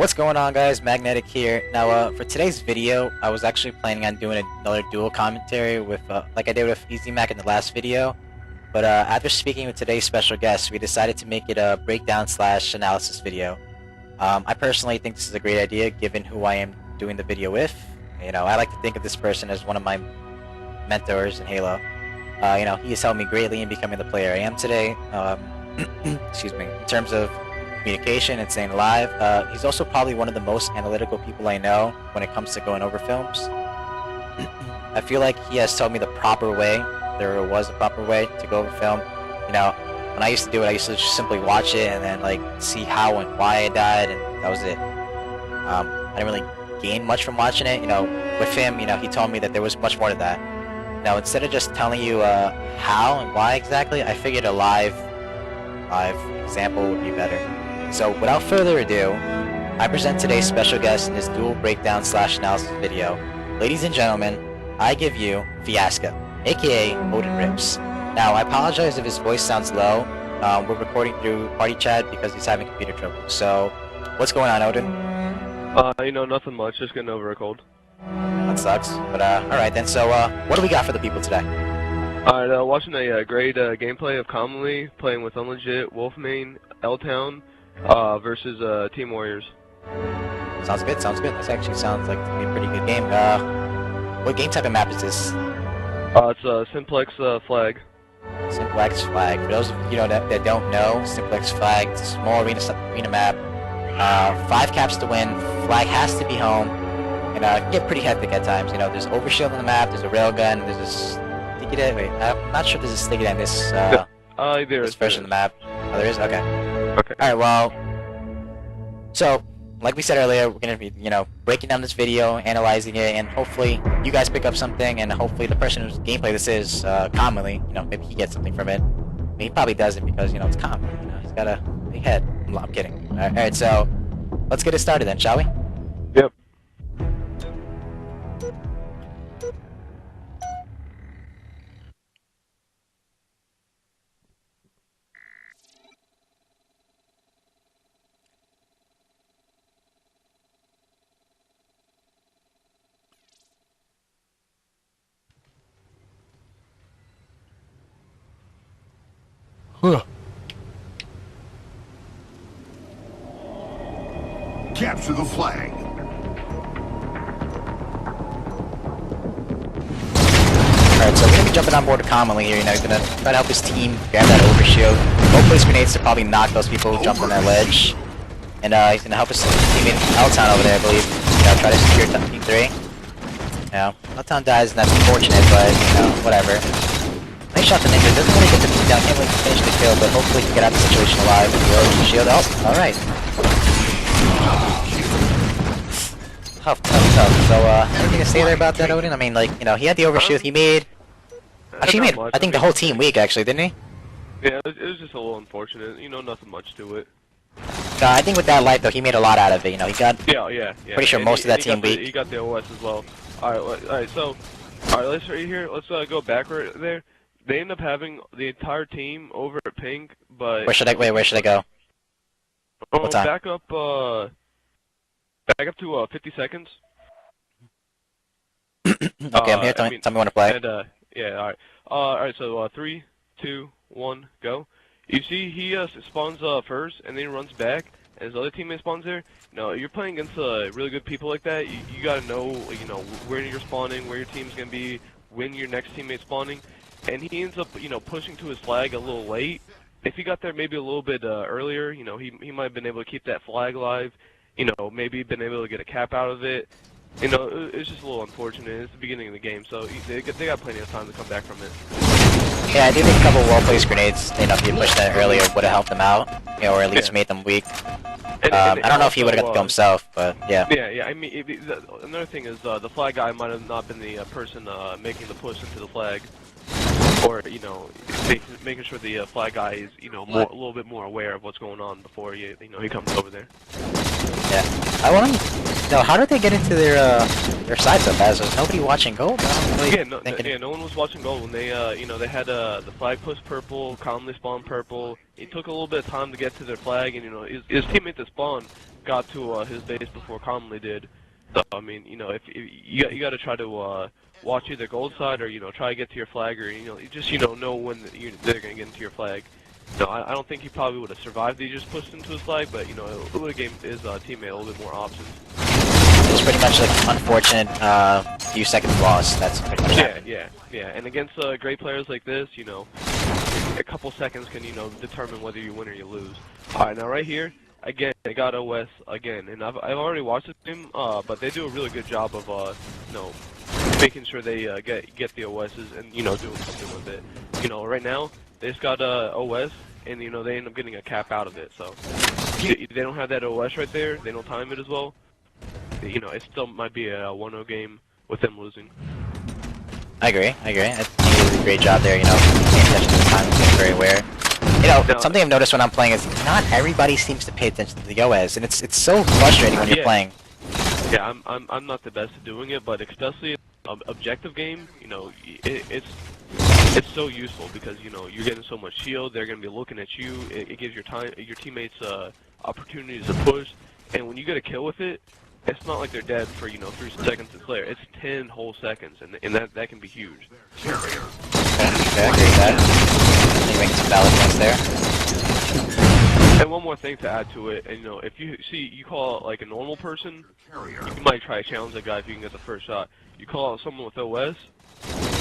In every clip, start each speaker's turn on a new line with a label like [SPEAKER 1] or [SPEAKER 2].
[SPEAKER 1] What's going on, guys? Magnetic here. Now, for today's video, I was actually planning on doing another dual commentary with, like I did with Easy Mac in the last video. But after speaking with today's special guest, we decided to make it a breakdown/analysis video. I personally think this is a great idea, given who I am doing the video with. You know, I like to think of this person as one of my mentors in Halo. You know, he has helped me greatly in becoming the player I am today. Excuse me. In terms of communication and staying alive, he's also probably one of the most analytical people I know when it comes to going over films. I feel like he has told me the proper way. There was a proper way to go over film. You know, when I used to do it, I used to just simply watch it and then like see how and why I died, and that was it. I didn't really gain much from watching it. You know, with him, you know, he told me that there was much more to that. Now, instead of just telling you how and why exactly, I figured a live example would be better. So, without further ado, I present today's special guest in this dual breakdown/analysis video. Ladies and gentlemen, I give you Fiasco, aka Odin Rips. Now, I apologize if his voice sounds low. We're recording through party chat because he's having computer trouble. So, what's going on, Odin?
[SPEAKER 2] You know, nothing much, just getting over a cold.
[SPEAKER 1] That sucks, but alright then, so what do we got for the people today?
[SPEAKER 2] Alright, watching a great gameplay of Commonly, playing with Unlegit, Wolfmane, L-Town, versus Team Warriors.
[SPEAKER 1] Sounds good, sounds good. This actually sounds like to be a pretty good game. What game type of map is this?
[SPEAKER 2] It's a Simplex flag.
[SPEAKER 1] Simplex flag. For those of you that don't know, Simplex flag, it's a small arena map. 5 caps to win, flag has to be home, and it can get pretty hectic at times. You know, there's overshield on the map, there's a railgun, there's a sticky dead. Wait, I'm not sure there's a sticky dead in this, this version of the map. Oh, there is? Okay.
[SPEAKER 2] Okay.
[SPEAKER 1] Alright, well, so, like we said earlier, we're going to be, you know, breaking down this video, analyzing it, and hopefully you guys pick up something, and hopefully the person whose gameplay this is, commonly, you know, maybe he gets something from it. I mean, he probably doesn't because, you know, it's common. You know, he's got a big head. I'm kidding. Alright, so, let's get it started then, shall we?
[SPEAKER 2] Yep.
[SPEAKER 3] Capture the flag.
[SPEAKER 1] Alright, so we're going to be jumping on board commonly here. You know, he's going to try to help his team grab that overshield. Low place grenades to probably knock those people who jumped on that ledge. And he's going to help his teammate L-Town over there, I believe. You know, try to secure Team 3. You know, L-Town dies, and that's unfortunate, but, you know, whatever. Nice shot to Ninja. Doesn't really get the beat down. Can't really finish the kill, but hopefully he can get out of the situation alive. Shield out. Alright. Tough. So, anything to say there about that, Odin? I mean, like, you know, he had the overshoot. He made... Actually, he made, I think, the whole team weak, actually, didn't he?
[SPEAKER 2] Yeah, it was just a little unfortunate. You know, nothing much to it.
[SPEAKER 1] No, I think with that light, though, he made a lot out of it. You know, he got...
[SPEAKER 2] Yeah.
[SPEAKER 1] Pretty sure most of that team weak.
[SPEAKER 2] He got the OS as well. Alright, so... Alright, let's right here. Let's go backward there. They end up having the entire team over at Pink, but...
[SPEAKER 1] Where should I go? What time?
[SPEAKER 2] Back up to 50 seconds.
[SPEAKER 1] Okay, I'm here. Tell me when to play.
[SPEAKER 2] And, yeah, alright. Alright, so 3, 2, 1, go. You see he spawns first, and then he runs back, and his other teammate spawns there. No, you're playing against really good people like that. You gotta know, you know, where you're spawning, where your team's gonna be, when your next teammate's spawning. And he ends up, you know, pushing to his flag a little late. If he got there maybe a little bit earlier, you know, he might have been able to keep that flag alive. You know, maybe been able to get a cap out of it. You know, it's just a little unfortunate. It's the beginning of the game, so they got plenty of time to come back from it.
[SPEAKER 1] Yeah, I do think a couple well-placed grenades, you know, if he pushed that earlier, would have helped them out. You know, or at least made them weak. I don't know if he would have got the kill himself, but yeah.
[SPEAKER 2] Yeah. I mean, another thing is the flag guy might have not been the person making the push into the flag, or you know, making sure the flag guy is, you know, a little bit more aware of what's going on before he comes over there.
[SPEAKER 1] Yeah. I want to know, how did they get into their side so fast? There's nobody watching gold? I don't really
[SPEAKER 2] No one was watching gold when they, you know, they had the flag push purple, calmly spawn purple. It took a little bit of time to get to their flag, and you know, his teammate that spawned got to his base before calmly did. So I mean, you know, if you got to try to watch either gold side or you know try to get to your flag, or you know, you just know when they're gonna get into your flag. No, I don't think he probably would have survived if he just pushed into his flag, but you know, it would have gave his teammate a little bit more options.
[SPEAKER 1] It's pretty much like unfortunate few seconds lost. That's pretty much
[SPEAKER 2] Yeah. And against great players like this, you know, a couple seconds can you know determine whether you win or you lose. All right, now right here, again, they got OS again, and I've already watched the team, but they do a really good job of you know making sure they get the OSs and you know doing something with it. You know, right now they just got OS, and you know they end up getting a cap out of it. So they don't have that OS right there. They don't time it as well. You know, it still might be a 1-0 game with them losing.
[SPEAKER 1] I agree. I think they did a great job there, you know, paying attention to the time, being very aware. You know, something I've noticed when I'm playing is not everybody seems to pay attention to the OS, and it's so frustrating when you're playing.
[SPEAKER 2] Yeah, I'm not the best at doing it, but especially in an objective game, you know, it's so useful because you know you're getting so much shield. They're gonna be looking at you. It gives your teammates opportunities to push, and when you get a kill with it, it's not like they're dead for you know 3 seconds to clear. It's 10 whole seconds, and that can be huge.
[SPEAKER 1] Okay, I agree with that. I think making some valid points there.
[SPEAKER 2] And one more thing to add to it, and you know, if you call out like a normal person, you might try to challenge that guy if you can get the first shot. You call out someone with OS,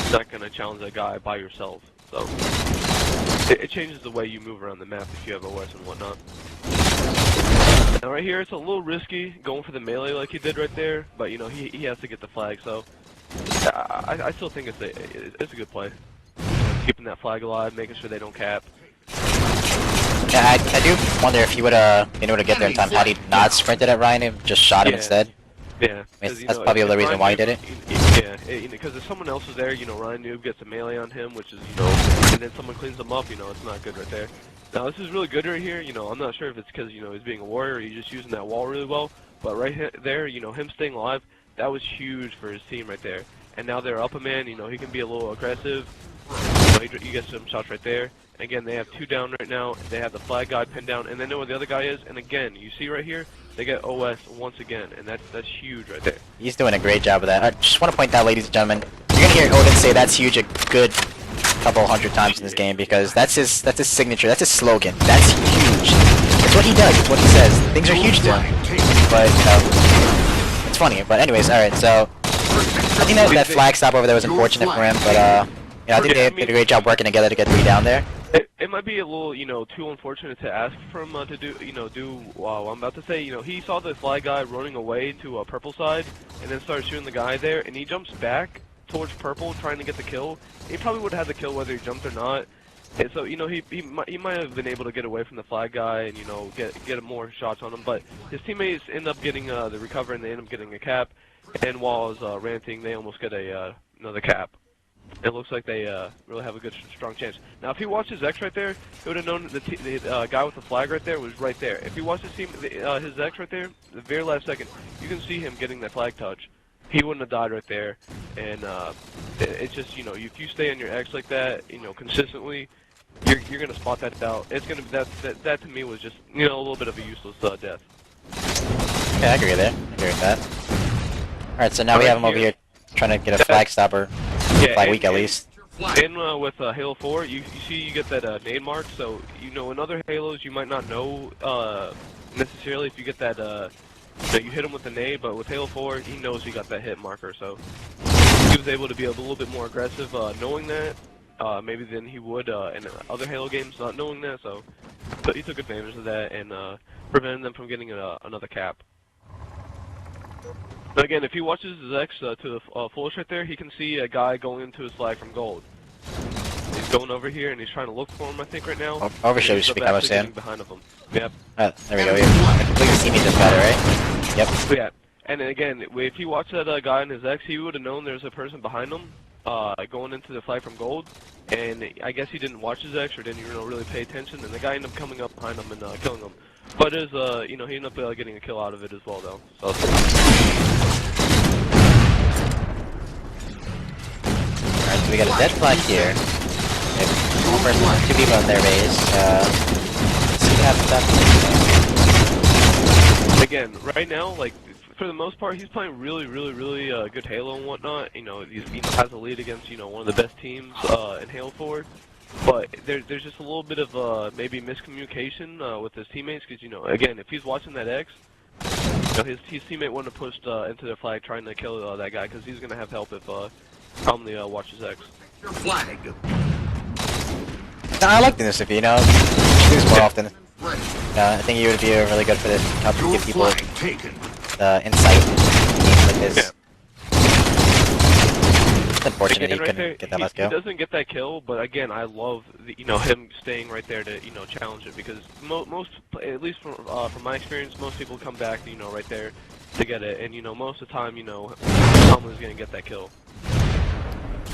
[SPEAKER 2] you're not gonna challenge that guy by yourself. So it changes the way you move around the map if you have OS and whatnot. Now right here, it's a little risky going for the melee like he did right there, but you know he has to get the flag. So I still think it's a good play, keeping that flag alive, making sure they don't cap.
[SPEAKER 1] Yeah, I do wonder if he would have been able to get there in time had he not sprinted at Ryan and just shot him instead.
[SPEAKER 2] Yeah,
[SPEAKER 1] I mean, that's probably the reason why he did it.
[SPEAKER 2] Yeah, because if someone else was there, you know, Ryan Noob gets a melee on him, which is, you know, and then someone cleans him up, you know, it's not good right there. Now, this is really good right here, you know, I'm not sure if it's because, you know, he's being a warrior or he's just using that wall really well, but right there, you know, him staying alive, that was huge for his team right there. And now they're up a man, you know, he can be a little aggressive, you know, you get some shots right there. And again, they have 2 down right now, they have the flag guy pinned down, and they know where the other guy is, and again, you see right here, they get OS once again, and that's huge right there.
[SPEAKER 1] He's doing a great job of that. I just want to point out, ladies and gentlemen, you're gonna hear Odin say "that's huge" a good couple hundred times in this game because that's his signature, that's his slogan. That's huge. It's what he does. It's what he says. Things are huge to him. But you know, it's funny. But anyways, all right. So I think that flag stop over there was unfortunate for him, but yeah, I think they did a great job working together to get 3 down there.
[SPEAKER 2] It might be a little, you know, too unfortunate to ask for him to do, you know, what I'm about to say. You know, he saw the flag guy running away to a purple side, and then started shooting the guy there, and he jumps back towards purple trying to get the kill. He probably would have had the kill whether he jumped or not. And so, you know, he might have been able to get away from the flag guy and, you know, get more shots on him. But his teammates end up getting the recover, and they end up getting a cap. And while I was ranting, they almost get another cap. It looks like they really have a good, strong chance. Now, if he watched his X right there, he would have known the guy with the flag right there was right there. If he watched his X right there, the very last second, you can see him getting that flag touch. He wouldn't have died right there. And it's just, you know, if you stay on your X like that, you know, consistently, you're gonna spot that out. It's gonna that to me was just, you know, a little bit of a useless death.
[SPEAKER 1] Yeah, I agree there. I agree with that. All right, so now we have him over here trying to get a flag stopper.
[SPEAKER 2] Yeah,
[SPEAKER 1] flag weak at least.
[SPEAKER 2] And with Halo 4, you see you get that nade mark, so you know in other Halos you might not know necessarily if you get that that you hit him with the nade, but with Halo 4 he knows he got that hit marker, so he was able to be a little bit more aggressive knowing that maybe than he would in other Halo games not knowing that, so but he took advantage of that and prevented them from getting another cap. But again, if he watches his X to the fullest right there, he can see a guy going into his flag from gold. He's going over here and he's trying to look for him, I think, right now.
[SPEAKER 1] Overshow you should become a stand.
[SPEAKER 2] Behind of him. Yep.
[SPEAKER 1] There we go. I completely see me just better, right? Yep.
[SPEAKER 2] Yeah. And again, if he watched that guy in his X, he would have known there's a person behind him going into the flag from gold. And I guess he didn't watch his X or didn't really pay attention. And the guy ended up coming up behind him and killing him. But is you know, he ended up getting a kill out of it as well though. So.
[SPEAKER 1] Alright, so we got a dead flag here. One person, two people on their base. Let's see what happens.
[SPEAKER 2] Again, right now, like for the most part, he's playing really good Halo and whatnot. You know, he has a lead against one of the best teams in Halo 4. But there's just a little bit of maybe miscommunication with his teammates because again, if he's watching that X, his teammate wouldn't have pushed into the flag trying to kill that guy because he's gonna have help if Commonly watches X.
[SPEAKER 3] Your flag.
[SPEAKER 1] No, I like doing this if you choose more often. I think you would be really good for this, help give people insight in games like this.
[SPEAKER 2] Yeah.
[SPEAKER 1] It's unfortunate
[SPEAKER 2] again,
[SPEAKER 1] he couldn't get that last
[SPEAKER 2] He
[SPEAKER 1] kill.
[SPEAKER 2] doesn't get that kill, but again, I love him staying right there to challenge it because most, at least from my experience, most people come back right there to get it, and most of the time someone's gonna get that kill.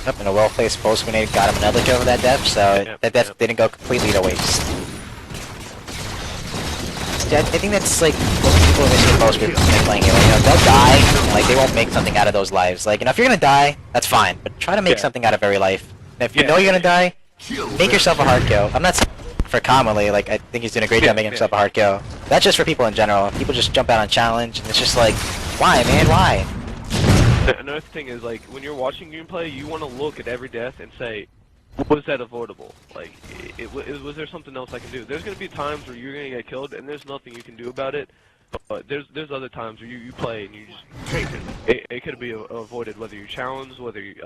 [SPEAKER 1] Yep, and a well-placed pulse grenade got him another kill with that def, so that def didn't go completely to waste. I think that's like what people are missing most when they're playing Halo. They'll die, and like they won't make something out of those lives. Like, if you're gonna die, that's fine, but try to make something out of every life. And if you know you're gonna die, make yourself a hard kill. I'm not saying for commonly, like I think he's doing a great job making himself a hard kill. That's just for people in general. People just jump out on challenge, and it's just like, why, man, why?
[SPEAKER 2] Another thing is, like, when you're watching gameplay, you want to look at every death and say, was that avoidable? Like, was there something else I can do? There's going to be times where you're going to get killed, and there's nothing you can do about it. But there's other times where you play and you just it could be avoided, whether you challenged, whether you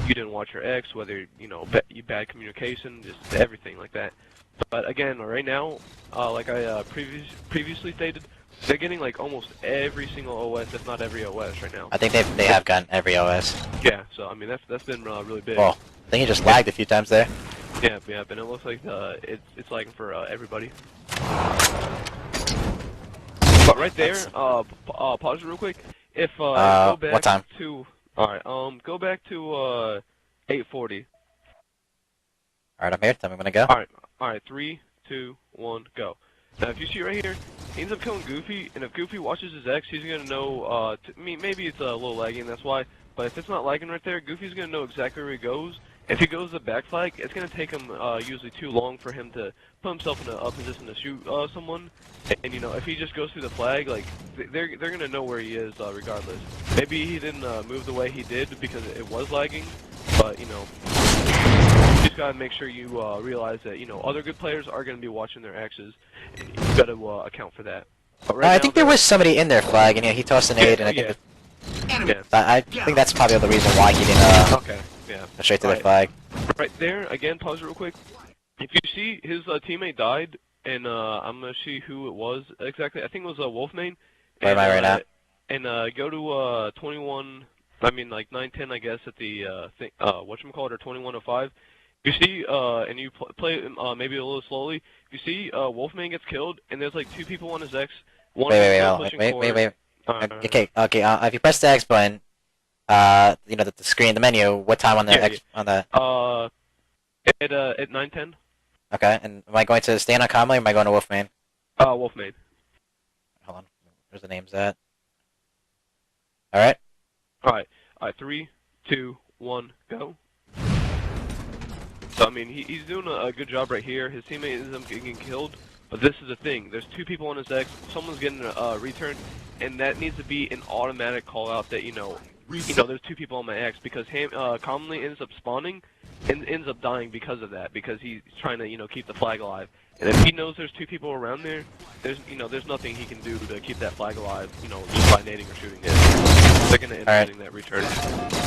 [SPEAKER 2] didn't watch your X, whether you bad communication, just everything like that. But again, right now, like I previously stated, they're getting like almost every single OS, if not every OS, right now.
[SPEAKER 1] I think they have gotten every OS.
[SPEAKER 2] Yeah, so I mean that's been really big.
[SPEAKER 1] Well, I think he just lagged a few times there.
[SPEAKER 2] Yeah, and it looks like it's lagging for everybody. But right there, pause it real quick. If go back
[SPEAKER 1] what time?
[SPEAKER 2] to go back to 8:40.
[SPEAKER 1] Alright, I'm here. Tell me when to go.
[SPEAKER 2] Alright, 3, 2, 1, go. Now, if you see right here, he ends up killing Goofy, and if Goofy watches his X, he's gonna know. Maybe it's a little lagging, that's why. But if it's not lagging right there, Goofy's gonna know exactly where he goes. If he goes to the back flag, it's gonna take him usually too long for him to put himself in a position to shoot someone. And if he just goes through the flag, like they're gonna know where he is regardless. Maybe he didn't move the way he did because it was lagging, but you just gotta make sure you realize that other good players are gonna be watching their X's, and you gotta account for that. Right
[SPEAKER 1] I think there was somebody in their flag, and he tossed an aid, and I think I think that's probably the reason why he didn't go straight to the flag.
[SPEAKER 2] Right there, again, pause real quick. If you see his teammate died, and I'm gonna see who it was exactly. I think it was Wolfmane.
[SPEAKER 1] Where am I right now?
[SPEAKER 2] And go to 21. I mean, like 910, I guess, at the whatchamacallit, or 2105. You see, and you play maybe a little slowly. You see, Wolfmane gets killed, and there's like two people on his X. One
[SPEAKER 1] Wait. Okay. If you press the X button, the screen, the menu. What time on the X on the?
[SPEAKER 2] At 9:10.
[SPEAKER 1] Okay, and am I going to stay on Commonly, or am I going to Wolfmane?
[SPEAKER 2] Wolfmane.
[SPEAKER 1] Hold on. Where's the names at? All right.
[SPEAKER 2] 3, 2, 1, go. So I mean, he's doing a good job right here. His teammate ends up getting killed, but this is the thing. There's two people on his X. Someone's getting a return, and that needs to be an automatic call out that there's two people on my X, because commonly ends up spawning and ends up dying because of that, because he's trying to keep the flag alive. And if he knows there's two people around there, there's nothing he can do to keep that flag alive, just by nading or shooting it. They're gonna end up getting that return.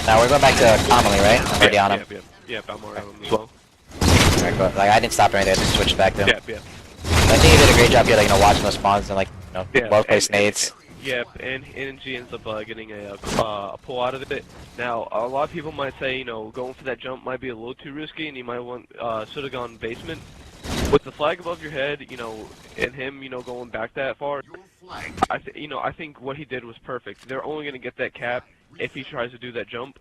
[SPEAKER 1] Now we're going back to Commonly, right? I'm already on him.
[SPEAKER 2] Yeah, I'm already on him as well.
[SPEAKER 1] Like, I didn't stop or anything, I just switched back to him.
[SPEAKER 2] Yeah.
[SPEAKER 1] I think he did a great job here, watching those spawns and well-placed nades.
[SPEAKER 2] Yep, and NG ends up getting a pull out of it. Now, a lot of people might say, going for that jump might be a little too risky, and you might should have gone basement. With the flag above your head, and him, going back that far, I think what he did was perfect. They're only going to get that cap if he tries to do that jump,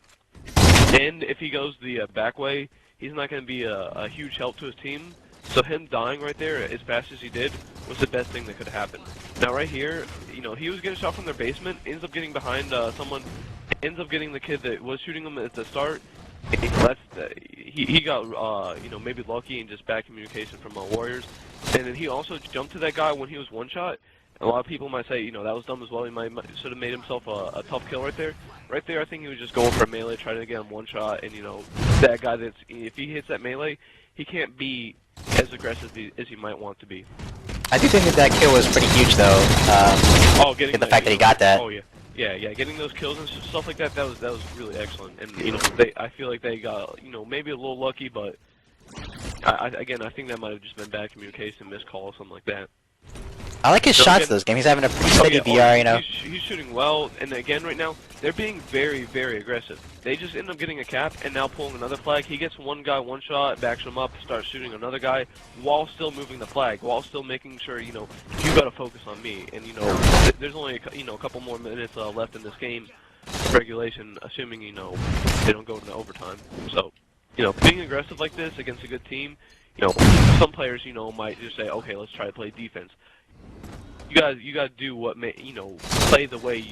[SPEAKER 2] and if he goes the back way, he's not going to be a huge help to his team. So him dying right there as fast as he did was the best thing that could happen. Now right here, you know, he was getting shot from their basement, ends up getting behind someone, ends up getting the kid that was shooting him at the start. He got you know, maybe lucky and just bad communication from Warriors, and then he also jumped to that guy when he was one shot. A lot of people might say, you know, that was dumb as well. He might should have made himself a tough kill right there. Right there, I think he was just going for a melee, trying to get him one shot, and you know, that guy that's, if he hits that melee, he can't be as aggressive as he might want to be.
[SPEAKER 1] I do think that kill was pretty huge though. Getting the fact that he got that.
[SPEAKER 2] Oh yeah. Yeah, getting those kills and stuff like that, that was really excellent. And you know, I feel like they got, you know, maybe a little lucky, but again, I think that might have just been bad communication, missed call, something like that.
[SPEAKER 1] I like his shots this game. He's having a pretty steady VR, you know.
[SPEAKER 2] He's shooting well, and again, right now, they're being very, very aggressive. They just end up getting a cap, and now pulling another flag. He gets one guy one shot, backs him up, starts shooting another guy, while still moving the flag, while still making sure, you know, you gotta focus on me. And, you know, there's only, you know, a couple more minutes left in this game, regulation, assuming, you know, they don't go into overtime. So, you know, being aggressive like this against a good team, you know, some players, you know, might just say, okay, let's try to play defense. You gotta do what you know, play the way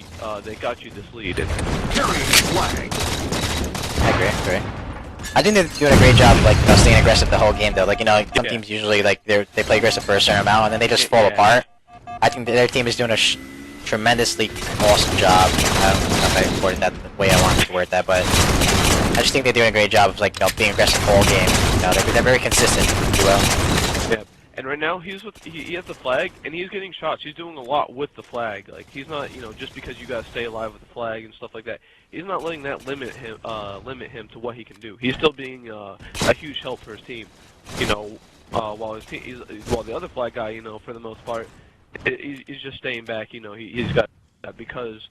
[SPEAKER 2] they got you this lead. And
[SPEAKER 1] I agree. I think they're doing a great job, like, you know, staying aggressive the whole game, though. Like, you know, some teams usually, like, they play aggressive for a certain amount, and then they just fall apart. I think their team is doing a tremendously awesome job. I don't know if I worded that the way I wanted to word that, but I just think they're doing a great job of, like, you know, being aggressive the whole game. You know, they're very consistent, if you will.
[SPEAKER 2] Yeah. And right now, he has the flag, and he's getting shots. He's doing a lot with the flag. Like, he's not, you know, just because you guys stay alive with the flag and stuff like that, he's not letting that limit him to what he can do. He's still being a huge help for his team. You know, while the other flag guy, you know, for the most part, he's just staying back. You know, he's got that because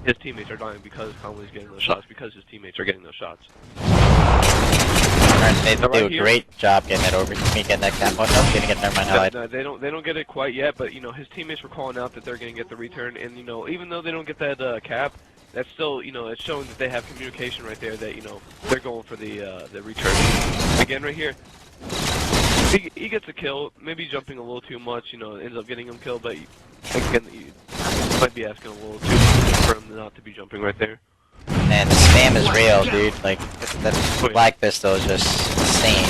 [SPEAKER 2] his teammates are dying, because Conley's getting those shots, because his teammates are getting those shots.
[SPEAKER 1] They do a great job getting that over. Getting that cap. Oh, no, getting it. Never mind.
[SPEAKER 2] No, they don't get it quite yet, but you know, his teammates were calling out that they're going to get the return, and you know, even though they don't get that cap, that's still, you know, it's showing that they have communication right there, that, you know, they're going for the return. Again, right here, he gets a kill, maybe jumping a little too much, you know, ends up getting him killed, but again, you might be asking a little too much for him not to be jumping right there.
[SPEAKER 1] Man, the spam is real, dude. Like, that flag pistol is just insane.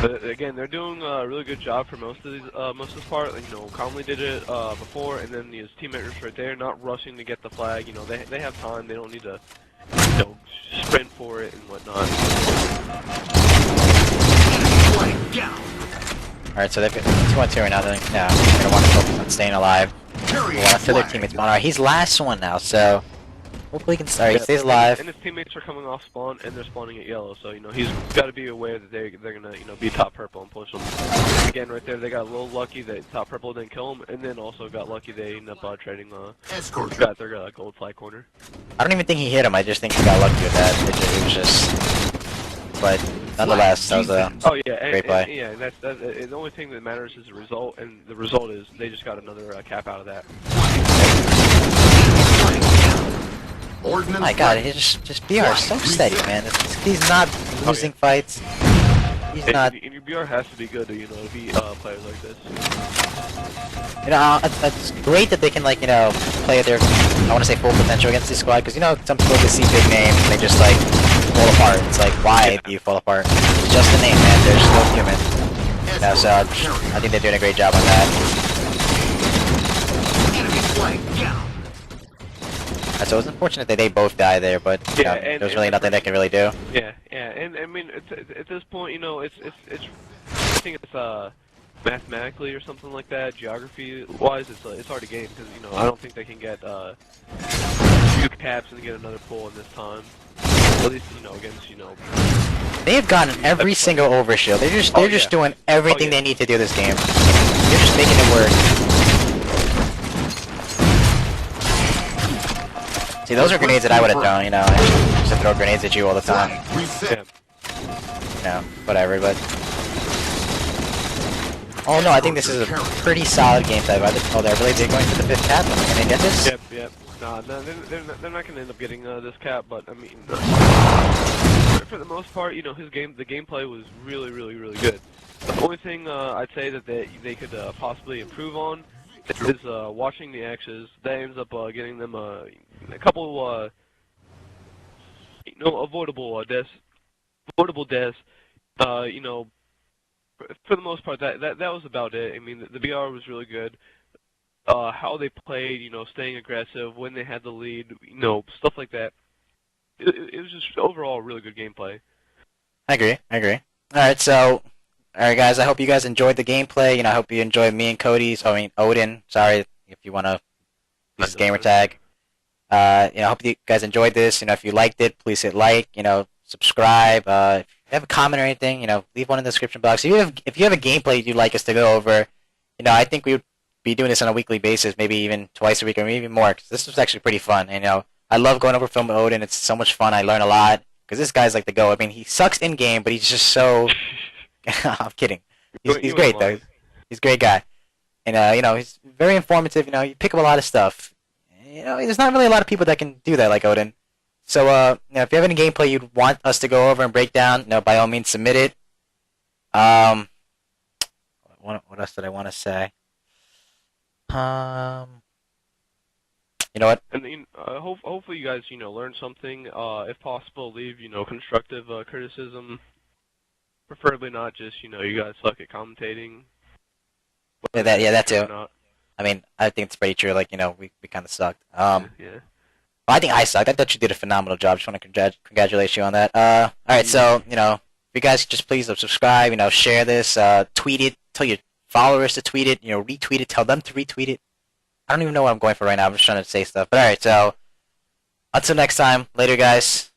[SPEAKER 2] But again, they're doing a really good job for most of this part. You know, Conley did it before, and then his teammates right there, not rushing to get the flag. You know, they have time. They don't need to, you know, sprint for it and whatnot.
[SPEAKER 1] Alright, so they've got 2-1-2 right now. They're gonna want to focus on staying alive. After their teammates spawn. Alright, he's last one now, so hopefully he can start. He stays alive.
[SPEAKER 2] And his teammates are coming off spawn, and they're spawning at yellow, so you know, he's got to be aware that they're gonna, you know, be top purple and push them. Again, right there, they got a little lucky that top purple didn't kill him, and then also got lucky they ended up trading got their gold flag corner.
[SPEAKER 1] I don't even think he hit him. I just think he got lucky with that. It was just. But nonetheless, that was a great play.
[SPEAKER 2] And that's the only thing that matters is the result, and the result is they just got another cap out of that.
[SPEAKER 1] My God, he just BR is so steady, man. He's not losing fights. He's not.
[SPEAKER 2] And your BR has to be good, you know, to beat players like this.
[SPEAKER 1] You know, it's great that they can, like, you know, play their, I want to say, full potential against this squad, because, you know, some people can see big names and they just, like, fall apart. It's like, why do you fall apart? It's just a name, man. They're still human. You know, so I think they're doing a great job on that. So it's unfortunate that they both die there, but you know, there's really nothing they can really do.
[SPEAKER 2] Yeah, and I mean, at this point, you know, I think it's mathematically or something like that, geography-wise, it's hard to game, because, you know, I don't think they can get 2 caps and get another pull in this time. At least, you know, against, you know.
[SPEAKER 1] They have gotten every single overshield. They're just doing everything they need to do this game. They're just making it work. See, those are grenades that I would have thrown, you know. I used to throw grenades at you all the time.
[SPEAKER 2] Yeah.
[SPEAKER 1] You know, whatever, but... Oh no, I think this is a pretty solid game type. Oh, they're really going for the 5th cap? Am I gonna get this?
[SPEAKER 2] Yep. No, they're not gonna end up getting this cap, but I mean, for the most part, you know, the gameplay was really, really, really good. The only thing I'd say that they could possibly improve on is watching the X's. That ends up getting them a couple, avoidable deaths. Avoidable deaths. You know, for the most part, that was about it. I mean, the BR was really good. How they played, you know, staying aggressive when they had the lead, you know, stuff like that. It was just overall really good gameplay.
[SPEAKER 1] I agree. Alright, so, alright guys, I hope you guys enjoyed the gameplay. You know, I hope you enjoyed me and Odin, sorry if you want to use his gamer tag. You know, I hope you guys enjoyed this. You know, if you liked it, please hit like, you know, subscribe. If you have a comment or anything, you know, leave one in the description box. If you have a gameplay you'd like us to go over, you know, I think we would be doing this on a weekly basis, maybe even twice a week or maybe even more, because this was actually pretty fun. And, you know, I love going over film with Odin. It's so much fun. I learn a lot, because this guy's like the go. I mean, he sucks in-game, but he's just so... I'm kidding. He's great, though. He's a great guy. And, you know, he's very informative. You know, you pick up a lot of stuff. You know, there's not really a lot of people that can do that like Odin. So, you know, if you have any gameplay you'd want us to go over and break down, you know, by all means, submit it. What else did I want to say? You know what?
[SPEAKER 2] And hopefully you guys, you know, learn something. If possible, leave, you know, constructive criticism. Preferably not just, you know, you guys suck at commentating.
[SPEAKER 1] Yeah, that too. I mean, I think it's pretty true. Like, you know, we kind of sucked.
[SPEAKER 2] Yeah.
[SPEAKER 1] Well, I think I sucked. I thought you did a phenomenal job. Just want to congratulate you on that. All right, so, you know, if you guys could just please subscribe, you know, share this, tweet it, tell your followers to tweet it, you know, retweet it, tell them to retweet it. I don't even know what I'm going for right now. I'm just trying to say stuff. But all right, so until next time, later, guys.